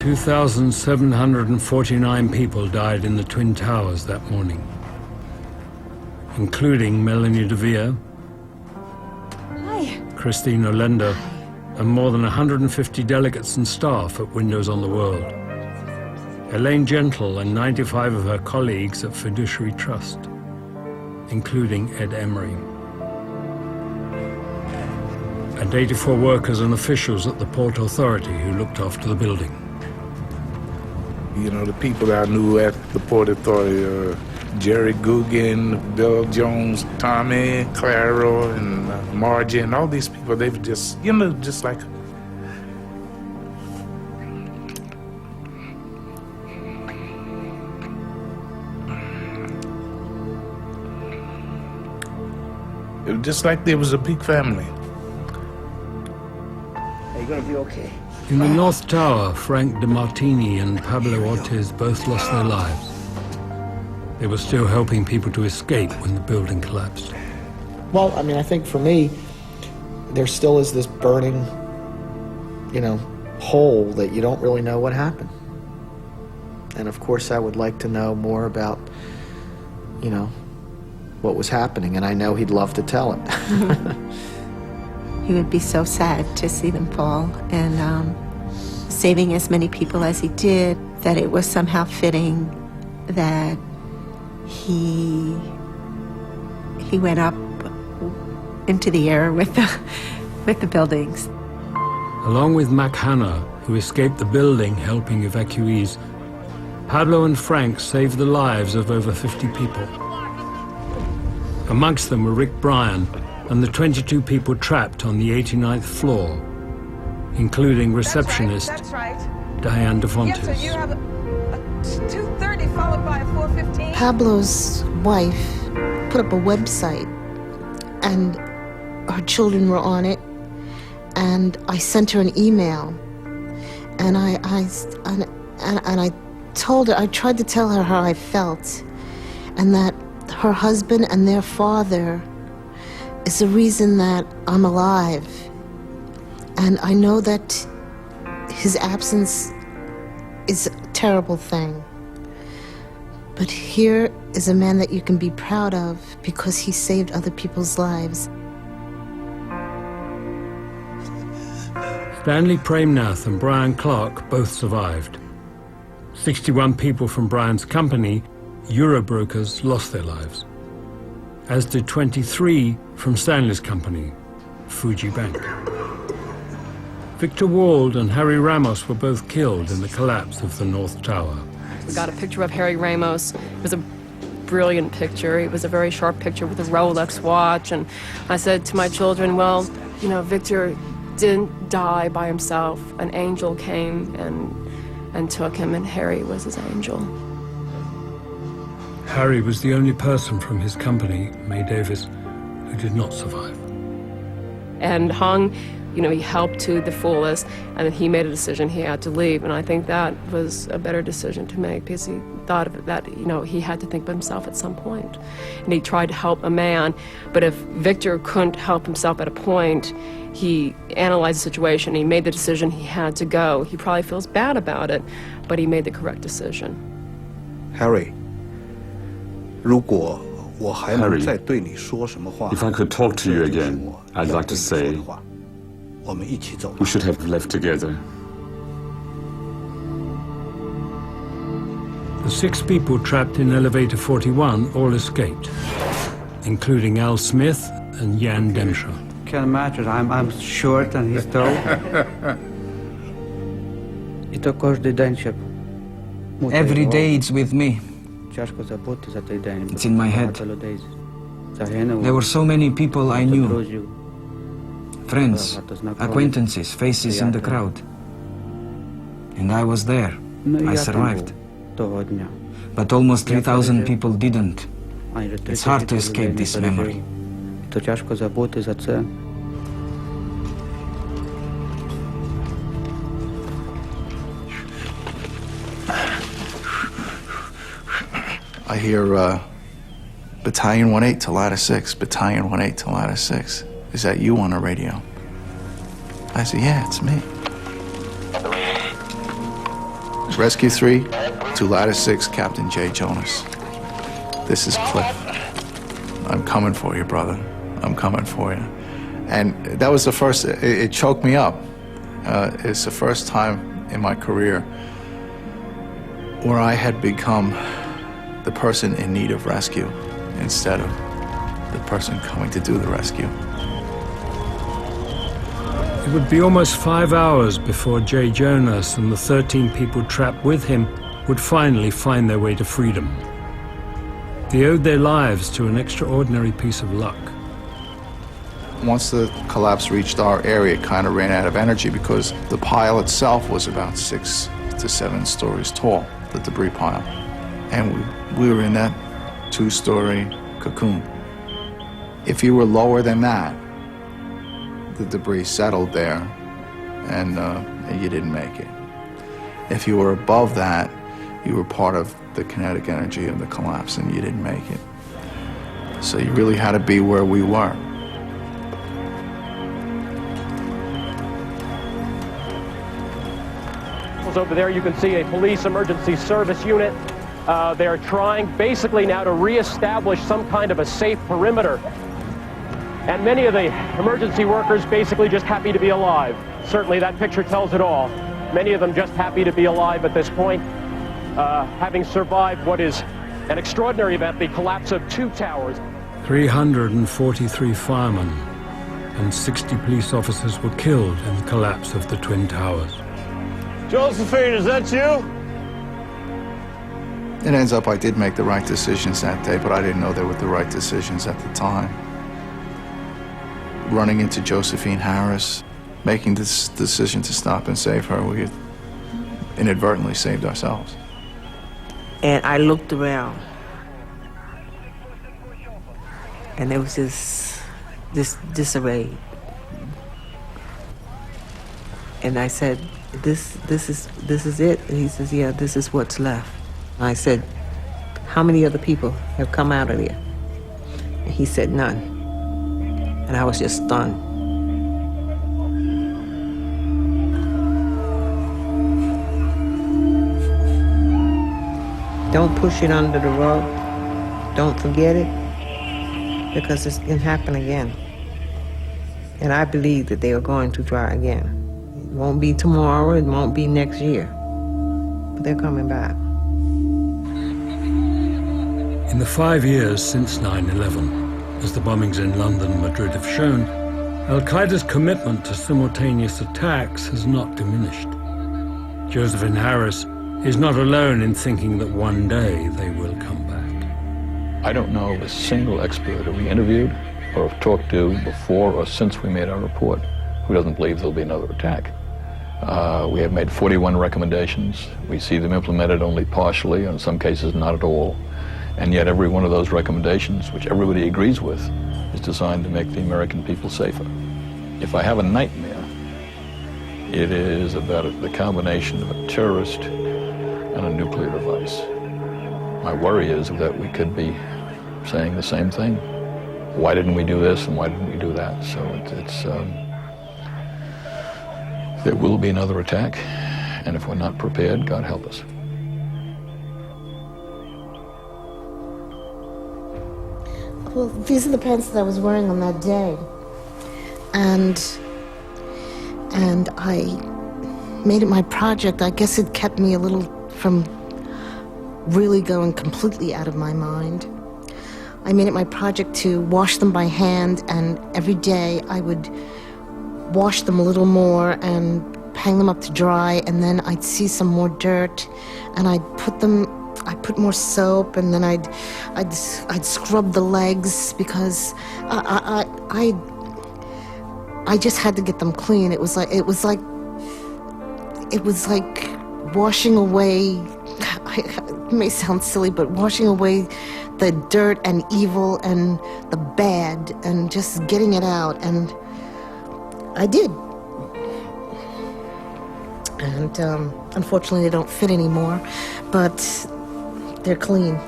2,749 people died in the Twin Towers that morning, including Melanie De Vere, Christine Olender, and more than 150 delegates and staff at Windows on the World. Elaine Gentle and 95 of her colleagues at Fiduciary Trust, including Ed Emery. And 84 workers and officials at the Port Authority who looked after the building. You know, the people I knew at the Port Authority, Jerry Guggen, Bill Jones, Tommy, Claro, and Margie, and all these people, they've just, you know, just like... It was just like there was a big family. Are you gonna be okay? In the North Tower, Frank DeMartini and Pablo Ortiz both lost their lives. They were still helping people to escape when the building collapsed. Well, I mean, I think for me, there still is this burning, you know, hole that you don't really know what happened. And of course, I would like to know more about, you know, what was happening, and I know he'd love to tell it. He would be so sad to see them fall, and saving as many people as he did, that it was somehow fitting that he went up into the air with the buildings. Along with Mac Hanna, who escaped the building helping evacuees, Pablo and Frank saved the lives of over 50 people. Amongst them were Rick Bryan and the 22 people trapped on the 89th floor, including receptionist Diane DeFontes. Yes, sir, you have a 2:30 followed by a 4:15. Pablo's wife put up a website, and her children were on it, and I sent her an email, and I told her, I tried to tell her how I felt, and that her husband and their father is the reason that I'm alive. And I know that his absence is a terrible thing. But here is a man that you can be proud of because he saved other people's lives. Stanley Premnath and Brian Clark both survived. 61 people from Brian's company, Eurobrokers, lost their lives, as did 23 from Stanley's company, Fuji Bank. Victor Wald and Harry Ramos were both killed in the collapse of the North Tower. We got a picture of Harry Ramos. It was a brilliant picture. It was a very sharp picture with a Rolex watch. And I said to my children, well, you know, Victor didn't die by himself. An angel came and took him, and Harry was his angel. Harry was the only person from his company, May Davis, who did not survive. And Hung, you know, he helped to the fullest, and then he made a decision he had to leave. And I think that was a better decision to make because he thought of it that, you know, he had to think of himself at some point. And he tried to help a man, but if Victor couldn't help himself at a point, he analyzed the situation, he made the decision he had to go. He probably feels bad about it, but he made the correct decision. Harry, if I could talk to you again, I'd like to say we should have left together. The 6 people trapped in elevator 41 all escaped, including Al Smith and Jan Demscher. Can't imagine. I'm short and he's tall. Every day it's with me. It's in my head. There were so many people I knew. Friends, acquaintances, faces in the crowd. And I was there. I survived. But almost 3,000 people didn't. It's hard to escape this memory. I hear Battalion 1-8 to Ladder 6, Battalion 1-8 to Ladder 6. Is that you on the radio? I said, yeah, it's me. Rescue 3 to Ladder 6, Captain Jay Jonas. This is Cliff. I'm coming for you, brother. I'm coming for you. And that was the first, it choked me up. It's the first time in my career where I had become the person in need of rescue instead of the person coming to do the rescue. It would be almost 5 hours before Jay Jonas and the 13 people trapped with him would finally find their way to freedom. They owed their lives to an extraordinary piece of luck. Once the collapse reached our area, it kind of ran out of energy because the pile itself was about 6 to 7 stories tall, the debris pile. And we were in that 2-story cocoon. If you were lower than that, the debris settled there and you didn't make it. If you were above that, you were part of the kinetic energy of the collapse and you didn't make it. So you really had to be where we were. Over there you can see a police emergency service unit. They're trying basically now to reestablish some kind of a safe perimeter. And many of the emergency workers basically just happy to be alive. Certainly that picture tells it all. Many of them just happy to be alive at this point, having survived what is an extraordinary event, the collapse of 2 towers. 343 firemen and 60 police officers were killed in the collapse of the Twin Towers. Josephine, is that you? It ends up I did make the right decisions that day, but I didn't know they were the right decisions at the time. Running into Josephine Harris, making this decision to stop and save her, we inadvertently saved ourselves. And I looked around, and there was this disarray. And I said, this is it? And he says, yeah, this is what's left. I said, how many other people have come out of there? And he said, none. And I was just stunned. Don't push it under the rug. Don't forget it, because it can happen again. And I believe that they are going to try again. It won't be tomorrow, it won't be next year, but they're coming back. In the 5 years since 9/11, as the bombings in London and Madrid have shown, Al-Qaeda's commitment to simultaneous attacks has not diminished. Josephine Harris is not alone in thinking that one day they will come back. I don't know of a single expert that we interviewed or have talked to before or since we made our report who doesn't believe there'll be another attack. We have made 41 recommendations. We see them implemented only partially, and in some cases not at all. And yet every one of those recommendations, which everybody agrees with, is designed to make the American people safer. If I have a nightmare, it is about the combination of a terrorist and a nuclear device. My worry is that we could be saying the same thing. Why didn't we do this and why didn't we do that? So there will be another attack, and if we're not prepared, God help us. Well, these are the pants that I was wearing on that day. And I made it my project. I guess it kept me a little from really going completely out of my mind. I made it my project to wash them by hand, and every day I would wash them a little more and hang them up to dry, and then I'd see some more dirt, and I'd put more soap, and then I'd scrub the legs because I just had to get them clean. It was like washing away. It may sound silly, but washing away the dirt and evil and the bad and just getting it out, and I did. And unfortunately, they don't fit anymore, but they're clean.